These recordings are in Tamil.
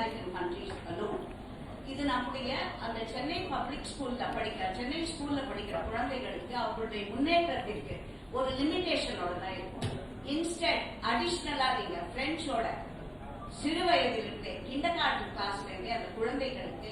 American countries alone. இது நம்முடைய அந்த சென்னை பப்ளிக் ஸ்கூல்ல சென்னை ஸ்கூல்ல படிக்கிற குழந்தைகளுக்கு அவர்களுடைய முன்னேற்றத்திற்கு ஒரு லிமிடேஷனோட தான் இருக்கும். இன்ஸ்டெட் அடிஷ்னலா நீங்க பிரெஞ்சோட சிறு வயதிலிருந்தே கிண்டர்கார்டன் கிளாஸ்ல இருந்தே அந்த குழந்தைகளுக்கு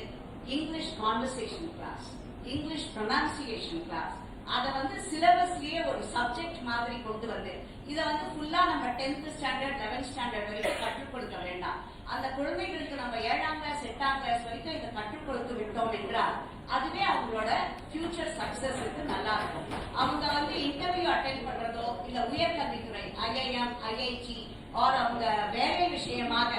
English conversation class, English pronunciation class, அதை சிலபஸ்லயே ஒரு சப்ஜெக்ட் மாதிரி கொண்டு வந்து இதை ஃபுல்லா நம்ம 10th ஸ்டாண்டர்ட் 11th ஸ்டாண்டர்ட் வரைக்கும் கற்றுக் கொடுக்க வேண்டாம். அந்த குழந்தைகளுக்கு நம்ம 7ஆம் கிளாஸ் 8ஆம் கிளாஸ் வரைக்கும் இதை கற்றுக் கொடுத்து விட்டோம் என்றால் அதுவே அவங்களோட ஃபியூச்சர் சக்சஸுக்கு நல்லா இருக்கும். அவங்க இன்டர்வியூ அட்டென்ட் பண்றதோ இல்ல உயர்கல்வித்துறை IIM IIT ஆர் அவங்க வேலை விஷயமாக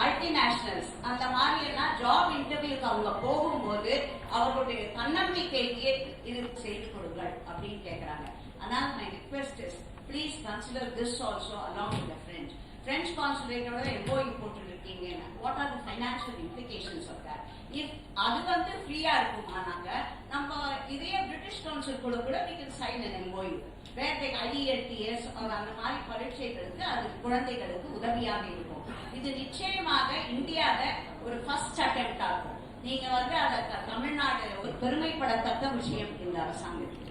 மல்டிநேஷனல்ஸ் அந்த மாதிரி எல்லாம் ஜாப் இன்டர்வியூக்கு அவங்க போகும்போது அவர்களுடைய தன்னம்பிக்கையே இது செய்து கொடுங்கள் அப்படின்னு கேட்கிறாங்க. ஆனால் my request is please consider this also along with the French consulate-ஓட MOU போட்டுருக்கீங்க. What are the financial implications of that? If அது ஃப்ரீயா இருக்குமானாங்க நம்ம இதே பிரிட்டிஷ் கவுன்சில் கூட we can sign an MOU where the IELTS அந்த மாதிரி பரீட்சைகளுக்கு அது குழந்தைகளுக்கு உதவியாக இருக்கும். இது நிச்சயமாக இந்தியால ஒரு ஃபர்ஸ்ட் அட்டெம்ப்ட் ஆகும். நீங்க அதை தமிழ்நாடு ஒரு பெருமைப்படத்தக்க விஷயம் இந்த அரசாங்கத்துக்கு.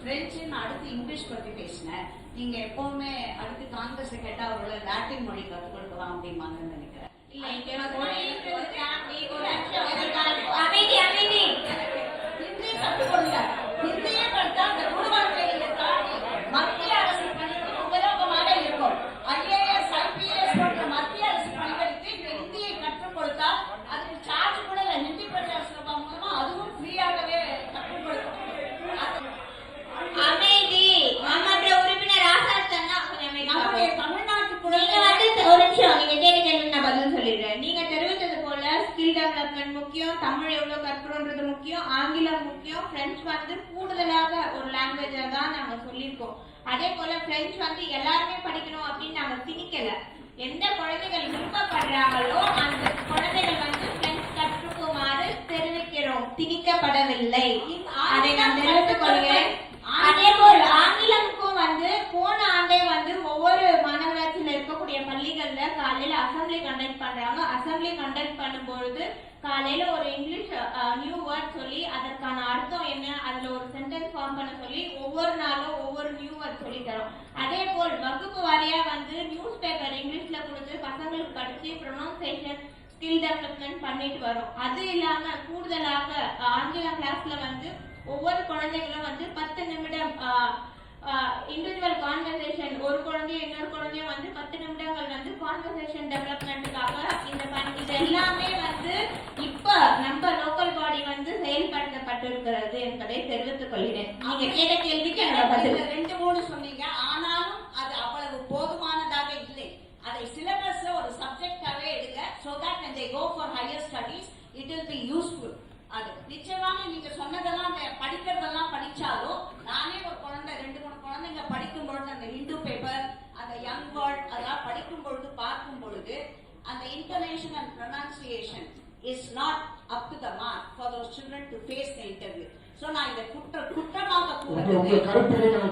பிரெஞ்சுன்னு அடுத்து இங்கிலீஷ் பத்தி பேசினேன். நீங்க எப்பவுமே அடுத்து காங்கிரஸ் கேட்டா அவரோட லாட்டின் மொழி கற்றுக் கொடுக்கலாம் அப்படிமாங்கன்னு நினைக்கிறேன். ஹிந்தி கற்றுக் கொடுங்க. ஹிந்தியே படித்தா அந்த குடும்பத்தை தாண்டி மத்திய அரசு பணிக்கு உபயோகமாக இருக்கும். IAS IPS போன்ற மத்திய அரசு பணிகளுக்கு இந்த ஹிந்தியை கற்றுக் கொடுத்தால் அதுக்கு சார்ஜ் கூட இல்லை. ஹிந்தி பிரச்சார சபா மூலமா அதுவும் ஃப்ரீயாகவே கற்றுக் கொடுக்கும். அமைதி மாமன்ற உறுப்பினர் ஆசாத்தன்னா நம்முடைய தமிழ்நாட்டு ஒரு நிமிஷம் நீங்க கேள்வி நான் பதில் சொல்லிடுறேன். நீங்க தெரிவித்தது போல ஸ்கில் டெவலப்மெண்ட் முக்கியம், தமிழ் எவ்வளவு கற்கிறோன்றது முக்கியம், ஆங்கிலம் முக்கியம், பிரெஞ்சு கூடுதலாக ஒரு லாங்குவேஜா தான் நாங்க சொல்லியிருக்கோம். அதே போல பிரெஞ்சு எல்லாருமே படிக்கணும் அப்படின்னு நாங்க திணிக்கல. எந்த குழந்தைகள் விருப்பப்படுறாங்களோ அந்த குழந்தைகள் பிரெஞ்சு கற்றுக்குமாறு தெரிவிக்கிறோம், திணிக்கப்படவில்லை. அதை நான் தெரிவித்துக் கொள்கிறேன். அதே போல் ஆங்கிலமுக்கும் போன ஆண்டே ஒவ்வொரு மாநகராட்சியில இருக்கக்கூடிய பள்ளிகள்ல காலையில அசம்பிளி கண்டக்ட் பண்றாங்க. அசம்பிளி கண்டக்ட் பண்ணும்பொழுது காலையில ஒரு இங்கிலீஷ் நியூ வேர்ட் சொல்லி அதற்கான அர்த்தம் என்ன, அதுல ஒரு சென்டென்ஸ் ஃபார்ம் பண்ண சொல்லி ஒவ்வொரு நாளும் ஒவ்வொரு நியூ வேர்ட் சொல்லி தரோம். அதே போல் வகுப்பு வாரியா நியூஸ் பேப்பர் இங்கிலீஷ்ல கொடுத்து பசங்களுக்கு படிச்சு ப்ரொனன்சியேஷன் ஸ்கில் டெவலப்மெண்ட் பண்ணிட்டு வரோம். அது இல்லாம கூடுதலாக ஆங்கிலம் கிளாஸ்ல ஒவ்வொரு குழந்தைகளும் 10 நிமிடம் இண்டிவிஜுவல் கான்வர்சேஷன், ஒரு குழந்தையும் இன்னொரு குழந்தையும் 10 நிமிடங்கள் கான்வர்சேஷன் டெவலப்மெண்ட்டுக்காக இது எல்லாமே இப்ப நம்ம லோக்கல் பாடி செயல்படுத்தப்பட்டிருக்கிறது என்பதை தெரிவித்துக் கொள்கிறேன். நீங்க கேட்ட கேள்விக்கு 2-3 சொன்னீங்க. ஆனாலும் அது அவ்வளவு போதுமானதாக இல்லை. அதை சிலபஸ்ல ஒரு சப்ஜெக்டாவே எடுங்க. so that when they go for higher studies it will be useful. அது நிச்சயமாக நீங்க சொன்னதெல்லாம் படிக்கிறதெல்லாம் படிச்சாலும் நானே ஒரு குழந்தை 2-3 குழந்தைங்க படிக்கும் பொழுது அந்த ஹிந்து பேப்பர் அந்த யங் வேர்ல்ட் அதெல்லாம் படிக்கும் பொழுது பார்க்கும் பொழுது அந்த intonation and pronunciation is not up to the mark for those children to face the interview. So நான் இதை குற்றமாக கூறுகிறேன்.